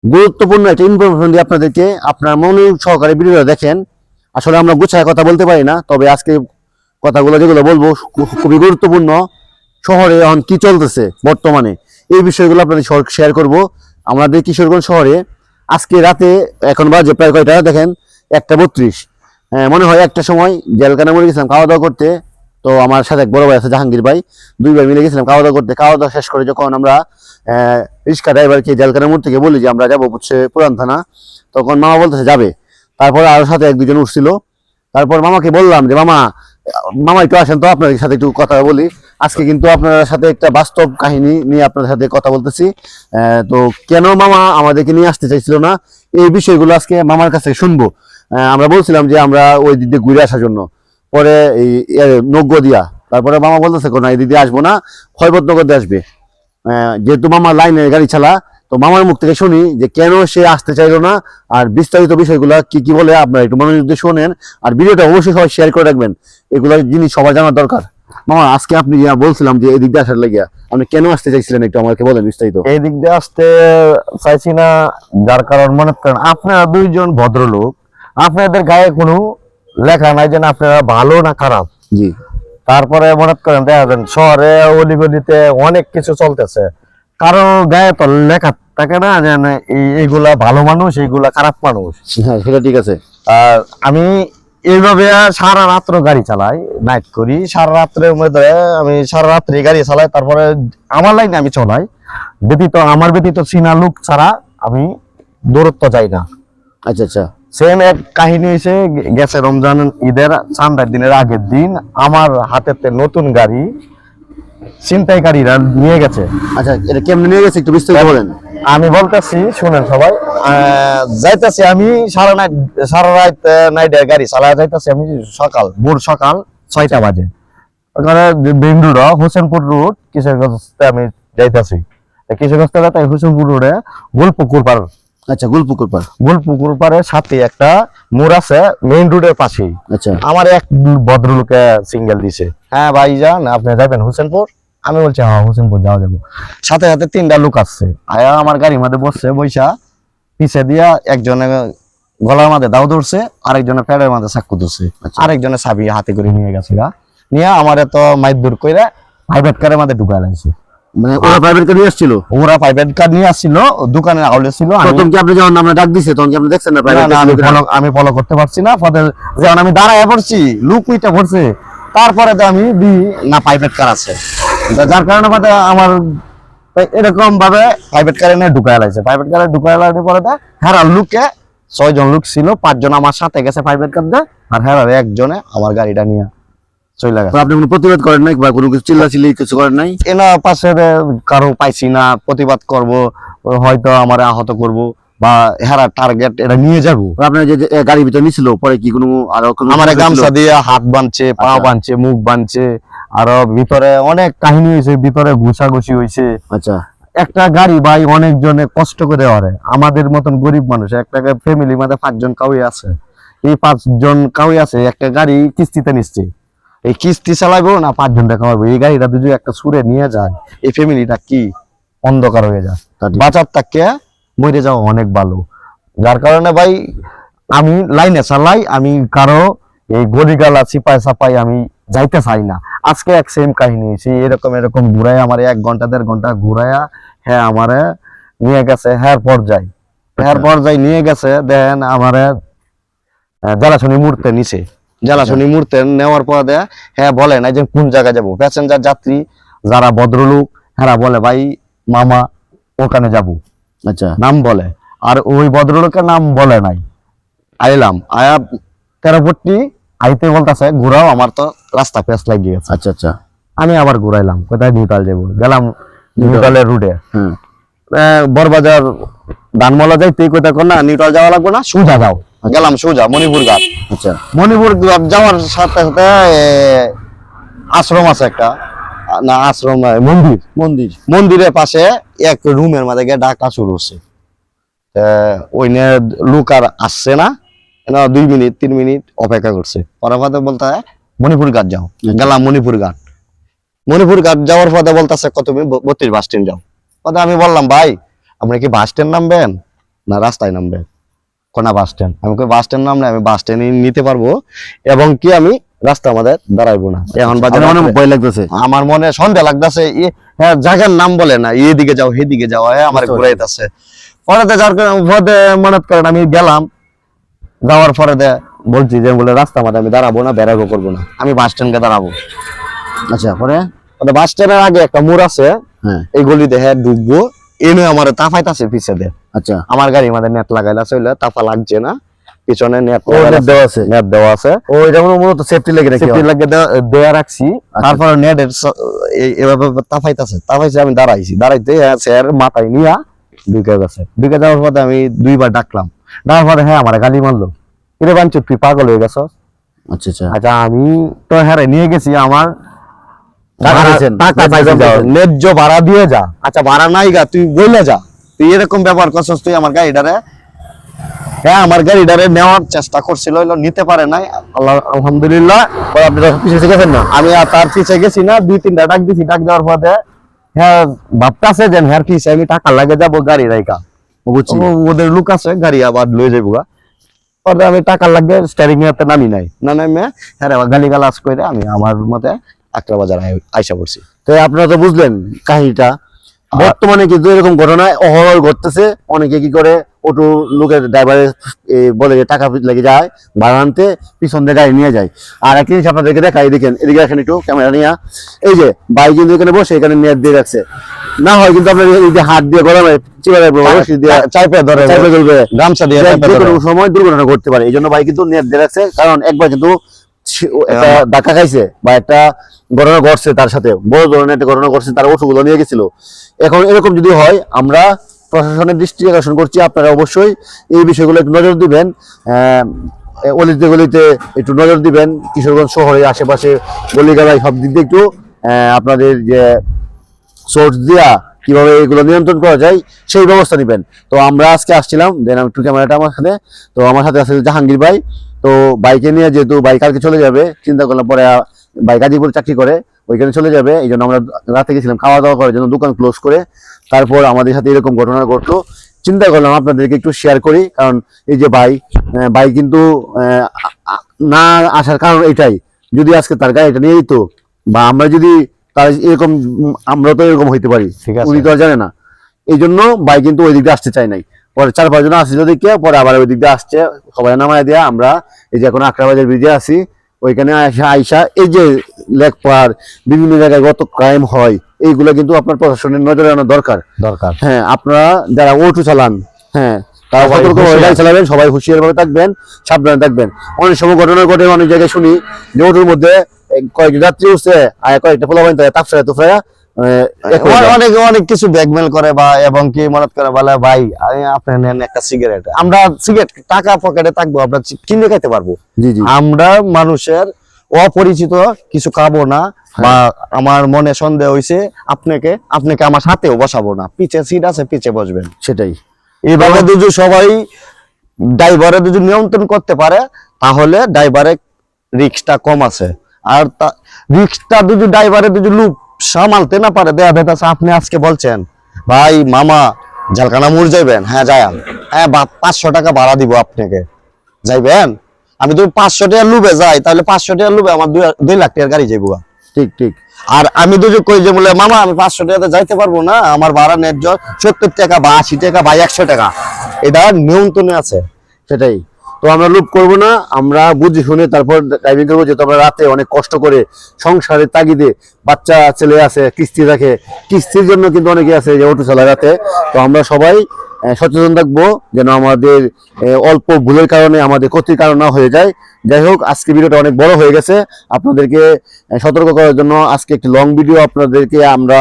গুরুত্বপূর্ণ একটা ইনফরমেশন দিয়ে আপনাদেরকে, আপনার মনোযোগ সহকারে ভিডিওটা দেখেন। আসলে আমরা গুছায় কথা বলতে পারি না, তবে আজকে কথাগুলো যেগুলো বলবো খুবই গুরুত্বপূর্ণ। শহরে এখন কি চলতেছে বর্তমানে এই বিষয়গুলো আপনাদের শেয়ার করব। আমাদের কিশোরগঞ্জ শহরে আজকে রাতে, এখন বাজে প্রায় কয়টা দেখেন, 1:32। মনে হয় একটা সময় জেলখানা মরে গেছিলাম খাওয়া দাওয়া করতে। তো আমার সাথে এক বড় ভাই আছে জাহাঙ্গীর ভাই, 2 ভাই মিলে গেছিলাম খাওয়া দাওয়া করতে। খাওয়া দাওয়া শেষ করে যখন আমরা রিক্সা ড্রাইভারকে জেলখানার মোড় থেকে বলি যে আমরা যাবো হচ্ছে পুরান থানা, তখন মামা বলতেছে যাবে। তারপরে আরো সাথে 1-2 জন উঠছিল। তারপর মামাকে বললাম যে মামা, মামা একটু আসেন তো আপনাদের সাথে একটু কথা বলি। আজকে কিন্তু আপনার সাথে একটা বাস্তব কাহিনী নিয়ে আপনাদের সাথে কথা বলতেছি। তো কেন মামা আমাদেরকে নিয়ে আসতে চাইছিল না, এই বিষয়গুলো আজকে মামার কাছে শুনবো। আমরা বলছিলাম যে আমরা ওই দিক দিয়ে ঘুরে আসার জন্য, পরে এই নগ্য দিয়া, তারপরে মামা বলতেছে না এই দিক দিয়ে আসবো না, খয়বতনগর দিয়ে আসবে। যেহেতু মামা লাইনে গাড়ি চালা, তো মামার মুখ থেকে শুনি যে কেন সে আসতে চাইলো না, আর বিস্তারিত বিষয়গুলো কি কি বলে আপনারা একটু মনোযোগ দিয়ে শোনেন। আর ভিডিওটা অবশ্যই সবাই শেয়ার করে রাখবেন, এগুলো জিনিস সবার জানার দরকার। মামা আজকে আপনি বলছিলাম যে এই দিক দিয়ে আসার লাগিয়া, আপনি কেন আসতে চাইছিলেন একটু আমাকে বলেন বিস্তারিত। এই দিক দিয়ে আসতে চাইছি না, যার কারণ মনে করেন আপনারা দুইজন ভদ্রলোক, আপনাদের গায়ে কোনো লেখা নাই যে আপনারা ভালো না খারাপ। জি। তারপরে মনে করেন দেখা যান শহরে অলিগলিতে অনেক কিছু চলতেছে, কারো গায়ে তো লেখা থাকে না যে এইগুলা ভালো মানুষ, এইগুলা খারাপ মানুষ। হ্যাঁ সেটা ঠিক আছে। আর আমি এইভাবে সারা রাত্র গাড়ি চালাই, নাইট করি সারা রাত্রের মধ্যে, আমি সারা রাত্রি গাড়ি চালাই। তারপরে আমার লাইনে আমি চলাই, আমার ব্যতীত চীনা লোক ছাড়া আমি দূরত্ব যাই না। আচ্ছা আচ্ছা। সেম এক কাহিনী হয়েছে, গেছে রমজান ঈদের চাঁদার দিনের আগের দিন আমার হাতেতে নতুন গাড়ি ছিনতাইকারীরা নিয়ে গেছে। আচ্ছা, এটা কেমনে নিয়ে গেছে একটু বিস্তারিত বলেন। আমি বলতেছি শুনেন সবাই। যাইতেছি আমি সারা রাত নাইটের গাড়ি চালায় যাইতেছি আমি, ভোর সকাল 6টা বাজে। ওখানে বেঙ্গুর হোসেনপুর রোড কিশোরগঞ্জ আমি যাইতেছি। কিশোরগঞ্জ থেকে হোসেনপুর রোডে গোলপুকুর পার। আচ্ছা, গুলপুকুর পার। গোলপুকুর পারের সাথে একটা মোড় আছে মেইন রোডের পাশেই। আচ্ছা। আমার এক ভদ্রলোকে সিঙ্গেল দিছে, হ্যাঁ ভাই যান আপনি যাবেন হোসেনপুর। আমি বলছি হ্যাঁ হোসেনপুর যাওয়া যাবো। সাথে সাথে 3টা লোক আসছে, আয়া আমার গাড়ির মধ্যে বসছে, বৈশা পিছে দিয়া একজনে গলার মধ্যে দাও ধরছে, আরেকজনে প্যাডের মধ্যে চাক্কু ধরছে, আরেকজনে চাবি হাতে করে নিয়ে গেছে গা। নিয়ে আমার এত মাইর দূর করে প্রাইভেট কারের মধ্যে ঢুকাই লাইছে। মানে ওরা প্রাইভেট কার নিয়ে আসছিল? ওরা প্রাইভেট কার নিয়ে আসছিল, দোকানের আউলে ছিল। প্রথম কি আপনি যখন আমরা ডাক দিছে তখন কি আপনি দেখছেন না প্রাইভেট? আমি ফলো করতে পারছি না, যখন আমি দাঁড়ায় পড়ছি লুক উইটা পড়ছে, তারপরে তো আমি না প্রাইভেট কার আছে, যার কারণে আমার এরকম ভাবে প্রাইভেট কারে নিয়ে ঢুকায় লাইছে। প্রাইভেট কারে ঢুকায় লাইতে পরে হেরার লুকে 6 জন লোক ছিল, 5 জন আমার সাথে গেছে প্রাইভেট কার দিয়ে, আর হেরার একজনে আমার গাড়িটা নিয়ে চলে গেছে। আপনি কোনো প্রতিবাদ করেন নাই বা কোনো কিছু চিল্লাচিল্লি কিছু করেন নাই? এনা পাশে কারো পাইছি না, প্রতিবাদ করব, হয়তো আমার আহত করব বা হেরা টার্গেট এটা নিয়ে যাবো। আপনার যে গাড়ির ভিতরে নিছিল পরে কি কোনো আরো আমার গামছা দিয়ে হাত বাঁধছে, পা বাঁধছে, মুখ বাঁধছে, আরো ভিতরে অনেক কাহিনী হয়েছে, ভিতরে ঘুষাঘুষি হয়েছে। আচ্ছা। একটা গাড়ি ভাই অনেক জনে কষ্ট করে ওরে, আমাদের মতন গরিব মানুষ, একটা ফ্যামিলির মধ্যে 5 জন কাউই আছে, এই 5 জন কাউই আছে, একটা গাড়ি কিস্তিতে নিচ্ছে, এই কিস্তি চালাইবো না 5 জন টাকা পাবো। এই গাড়িটা যদি একটা সুরে নিয়ে যায়, এই ফ্যামিলিটা কি অন্ধকার হয়ে যায়। বাঁচার তাকে মরে যাওয়া অনেক ভালো। যার কারণে ভাই আমি লাইনে চালাই, আমি কারো এই গলিগালা চিপাই চাপাই আমি যাইতে চাই না। আজকে এক সেম কাহিনী হয়েছে, এরকম ঘুরাই আমার 1 ঘন্টা 1.5 ঘন্টা ঘুরাইয়া হ্যাঁ আমারে নিয়ে গেছে হ্যাঁ পর্যায় নিয়ে গেছে। দেন আমারে জলাশনি মুহূর্তে নিচে, জলাশনি মুহূর্তে নেওয়ার পর হ্যাঁ বলে না যে কোন জায়গায় যাবো। প্যাসেঞ্জার যাত্রী যারা ভদ্রলোক হ্যাঁ বলে ভাই মামা ওখানে যাবো। আচ্ছা। নাম বলে, আর ওই ভদ্রলোকের নাম বলে নাই। আইলাম, আয়া 13 ফুটি আইতে বলতেছে ঘুরাও, আমার তো রাস্তা পেঁচ লাগিয়ে গেছে। আচ্ছা আচ্ছা। আমি আবার ঘুরাইলাম, কোথায় নিউটাল যাবো, গেলাম নিউটালের রুটে। বড়বাজার ধানমলা যাইতে কোথায় না নিউটাল যাওয়া লাগবে না, সোজা যাও। গেলাম সোজা মণিপুর ঘাট। আচ্ছা। মণিপুর ঘাট যাওয়ার সাথে সাথে আশ্রম আছে একটা, না আশ্রম মন্দিরের পাশে এক রুমের মধ্যে গিয়ে ডাকা শুরু হচ্ছে। ওই লোক আর আসছে না, 2 মিনিট 3 মিনিট অপেক্ষা করছে। পরে বলতে মণিপুর ঘাট যাও। গেলাম মণিপুর ঘাট যাওয়ার পথে বলতেছে কত 32 বাস স্ট্যান্ড যাও। আমি বললাম ভাই আপনি কি বাস স্ট্যান্ড নামবেন না রাস্তায় নামবে, কোনা বাস স্ট্যান্ড। আমি কই বাস স্ট্যান্ড নামলে আমি বাস স্ট্যান্ডে নিতে পারবো, এবং কি আমি রাস্তা আমাদের দাঁড়াইবো না। এখন বাজে আমার রাত্রে। ভয় লাগতেছে। আমার মনে সন্দেহ লাগতেছে, হ্যাঁ জায়গার নাম বলে না, এদিকে যাও সেদিকে যাও, হ্যাঁ আমার বুঝতে ঘুরাইতেছে। পরে যার পরে মনে করেন আমি গেলাম, যাওয়ার পরে বলছি যে বলে রাস্তা আমাদের আমি দাঁড়াবো না, বেড়াবো করবো না, আমি বাস স্ট্যান্ডে দাঁড়াবো। আচ্ছা, পরে বাস স্ট্যান্ডের আগে একটা মোড় আছে, হ্যাঁ, এই গলিতে হ্যাঁ ঢুকবো, এনে আমার তাফাইতাছে পিছে দে। আচ্ছা, আমার গাড়ি আমাদের নেট লাগাইলা চলে, তাফা লাগছে না, পিছনে নেট net দেওয়া আছে। নেট দেওয়া আছে, ও এটা মূলত সেফটি লেগে নাকি? সেফটি লাগে দেয়া রাখছি। তারপরে নেটের এভাবে তাফাইতাছে, তাফাইছে আমি দাঁড়াইতে স্যার মাথায় নিয়া ঢুকে গেছে। ঢুকে যাওয়ার পরে আমি দুইবার ডাকলাম, ডাকার পরে হ্যাঁ আমার গালি মারলো, এরে বাঞ্চ তুই পাগল হয়ে গেছ। আচ্ছা, আচ্ছা, আচ্ছা আমি তো হ্যাঁ নিয়ে গেছি, আমার টাকা দিয়েছেন? টাকা ন্যায্য ভাড়া দিয়ে যা। আচ্ছা ভাড়া নাই গা, তুই বলে যা, তুই এরকম ব্যবহার করছিস, তুই আমার গাড়িটারে, হ্যাঁ আমার গাড়িটারে নেওয়ার চেষ্টা করছিল, নিতে পারে নাই, আল্লাহ আলহামদুলিল্লাহ। পরে আপনি পিছিয়ে গেছেন না? আমি আর তার পিছিয়ে গেছি না, 2-3টা ডাক দিছি, ডাক দেওয়ার পরে হ্যাঁ ভাবতেছে যে হ্যাঁ পিছিয়ে আমি টাকা লাগে যাবো গাড়ি রাইকা, বুঝছি। ওদের লোক আছে গাড়ি আবার লয়ে যাবো গা। পরে আমি টাকা লাগে স্টিয়ারিং এ নামি নাই, না নামে হ্যাঁ গালি গালাজ করে আমি আমার মতে আকরা বাজার আইসা পড়ছি। তো আপনারা তো বুঝলেন কাহিনীটা। বর্তমানে কিন্তু এরকম ঘটনা অহরহ ঘটতেছে। অনেকে কি করে, অটো লোকের ড্রাইভারের বলে যে টাকা লেগে যায় ভাড়া আনতে, পিছন দিয়ে গাড়ি নিয়ে যায়। আর একটা জিনিস আপনাদেরকে দেখাই, দেখেন এদিকে রাখেন একটু ক্যামেরা নিয়ে, এই যে বাইক কিন্তু এখানে বসে এখানে নেট দিয়ে রাখছে, না হয় কিন্তু আপনার এই যে হাত দিয়ে গরমে চাইপে ধরে গামছা দিয়ে যে কোনো সময় দুর্ঘটনা ঘটতে পারে। এই জন্য বাইক কিন্তু নেট দিয়ে রাখছে, কারণ একবার কিন্তু একটা ধাক্কা খাইছে বা একটা ঘটনা ঘটছে, তার সাথে বড় ধরনের একটা ঘটনা ঘটছে, তার ওষুধগুলো নিয়ে গেছিল। এখন এরকম যদি হয়, আমরা প্রশাসনের দৃষ্টি আকর্ষণ করছি, আপনারা অবশ্যই এই বিষয়গুলো একটু নজর দিবেন। অলিতে গলিতে একটু নজর দিবেন, কিশোরগঞ্জ শহরে আশেপাশে গলিগালায় সব দিক দিয়ে একটু আপনাদের যে সোর্স দিয়া কিভাবে এগুলো নিয়ন্ত্রণ করা যায় সেই ব্যবস্থা নেবেন। তো আমরা আজকে আসছিলাম, দেন একটু ক্যামেরাটা আমার সাথে, তো আমার সাথে আছে জাহাঙ্গীর ভাই। তো বাইকে নিয়ে, যেহেতু বাইক কালকে চলে যাবে, চিন্তা করলাম পরে বাইক গাজীপুর চাকরি করে, ওইখানে চলে যাবে, এই জন্য আমরা রাতে গেছিলাম খাওয়া দাওয়া করার জন্য, দোকান ক্লোজ করে। তারপর আমাদের সাথে এরকম ঘটনা ঘটলো, চিন্তা করলাম আপনাদেরকে একটু শেয়ার করি। কারণ এই যে ভাই কিন্তু না আসার কারণ এটাই, যদি আজকে তার গাড়িটা নিয়ে যেত, বা আমরা যদি তার এরকম, আমরা তো এরকম হইতে পারি, ঠিক আছে। উনি তো আর জানে না। এই জন্য ভাই কিন্তু ওই দিক দিয়ে আসতে চাই নাই। পরে 4-5 জন আসছিল দিকে, পরে আবার ওই দিক দিয়ে আসছে, সবাই নামায় দেয়া। আমরা এই যে এখন আকরাবাজার ব্রিজে আছি, ওইখানে আইসা এই যে লেকপার বিভিন্ন জায়গায় কত ক্রাইম হয়, এইগুলো কিন্তু আপনার প্রশাসনের নজরে আনা দরকার। হ্যাঁ, আপনারা যারা অটো চালান, হ্যাঁ তারা সবাই সতর্ক হুঁশিয়ার। গাড়ি চালাবেন, সবাই হুঁশিয়ার ভাবে থাকবেন, সাবধানে থাকবেন। অনেক সময় ঘটনা ঘটে, অনেক জায়গায় শুনি যে অটোর মধ্যে কয়েক যাত্রী উঠছে, আর কয়েকটা পোলাপাইন তাপসায় তুফরায়া অনেক কিছু ব্যাকমেল করে, বা এবং কি মনে করে বলে ভাই আপনি নেন একটা সিগারেট, আমরা সিগারেট টাকা পকেটে থাকবো, আমরা কিনে খাইতে পারবো। জি জি, আমরা মানুষের অপরিচিত কিছু খাবো না, বা আমার মনে সন্দেহ হয়েছে আপনাকে আমার সাথেও বসাবো না, পিছে সিট আছে পিছে বসবেন। সেটাই। এইভাবে যদি সবাই ড্রাইভারে যদি নিয়ন্ত্রণ করতে পারে, তাহলে ড্রাইভারের রিস্কটা কম আছে। আর রিস্কটা যদি ড্রাইভারে যদি লুক সামালতে না পারে, দেয়া বেতাছে আপনি আজকে বলছেন ভাই মামা ঝালকানা মোড় যাইবেন, হ্যাঁ যায়াম, হ্যাঁ 500 টাকা ভাড়া দিব আপনাকে, যাইবেন। আমি যদি 500 টাকা লুবে যাই, তাহলে 500 টাকা লুবে আমার 2 লাখ টাকার গাড়ি যাইবো। ঠিক ঠিক। আর আমি যদি কই যে বলে মামা আমি 500 টাকাতে যাইতে পারবো না, আমার ভাড়া ন্যায্য 70 টাকা বা 80 টাকা বা 100 টাকা, এটা নিয়ন্ত্রণে আছে। সেটাই। তো আমরা লুপ করবো না, আমরা বুঝে শুনে তারপর ড্রাইভিং করবো। যেহেতু আমরা রাতে অনেক কষ্ট করে সংসারের তাগিদে, বাচ্চা ছেলে আছে, কিস্তি রাখে, কিস্তির জন্য কিন্তু অনেকে আছে যে অটো চালায় রাতে। তো আমরা সবাই সচেতন থাকবো, যেন আমাদের অল্প ভুলের কারণে আমাদের ক্ষতির কারণ না হয়ে যায়। যাই হোক, আজকে ভিডিওটা অনেক বড় হয়ে গেছে, আপনাদেরকে সতর্ক করার জন্য আজকে একটি লং ভিডিও আপনাদেরকে আমরা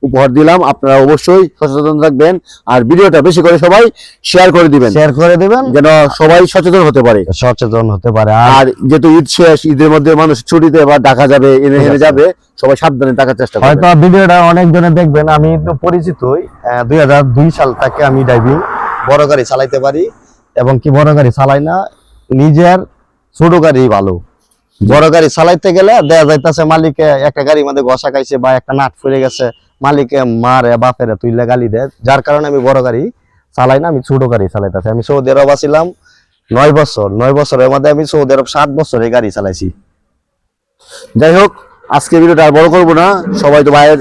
উপহার দিলাম। আপনারা অবশ্যই সচেতন থাকবেন, আর ভিডিওটা বেশি করে সবাই শেয়ার করে দিবেন, যেন সবাই সচেতন হতে পারে। আর যেহেতু ঈদ শেষ, ঈদের মধ্যে মানুষ ছুটিতে বা ঢাকা যাবে, এনে যাবে, সবাই সাবধানে থাকার চেষ্টা করবেন। হয়তো ভিডিওটা অনেক জনে দেখবেন, আমি তো পরিচিতই, 2002 সাল থেকে আমি ড্রাইভিং বড় গাড়ি চালাইতে পারি, এবং কি বড় গাড়ি চালাই না, নিজের ছোট গাড়ি ভালো। বড় গাড়ি চালাইতে গেলে দেখা যাইতেছে মালিকে একটা গাড়ির মধ্যে ঘষা খাইছে বা একটা নাট ফুরে গেছে, মালিকে মারে বাপেরে তুইলে গালি দেয়, যার কারণে আমি বড় গাড়ি চালাই না, আমি ছোট গাড়ি চালাইতেছি। আমি সৌদি আরব আছিলাম 9 বছর, 9 বছরের মধ্যে আমি সৌদি আরব 7 বছর এই গাড়ি চালাইছি। যাই হোক, আজকে ভিডিওটা আর বড় করবো না। সবাই তো ভাইয়ের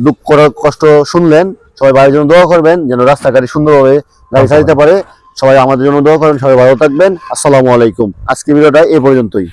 দুঃখ কষ্ট শুনলেন। সবাই ভাইয়ের জন্য দোয়া করবেন যেন রাস্তাঘাটে সুন্দরভাবে গাড়ি চালাতে পারে। সবাই আমাদের জন্য দোয়া করেন। সবাই ভালো থাকবেন। আসসালামু আলাইকুম। আজকে ভিডিওটা এই পর্যন্তই।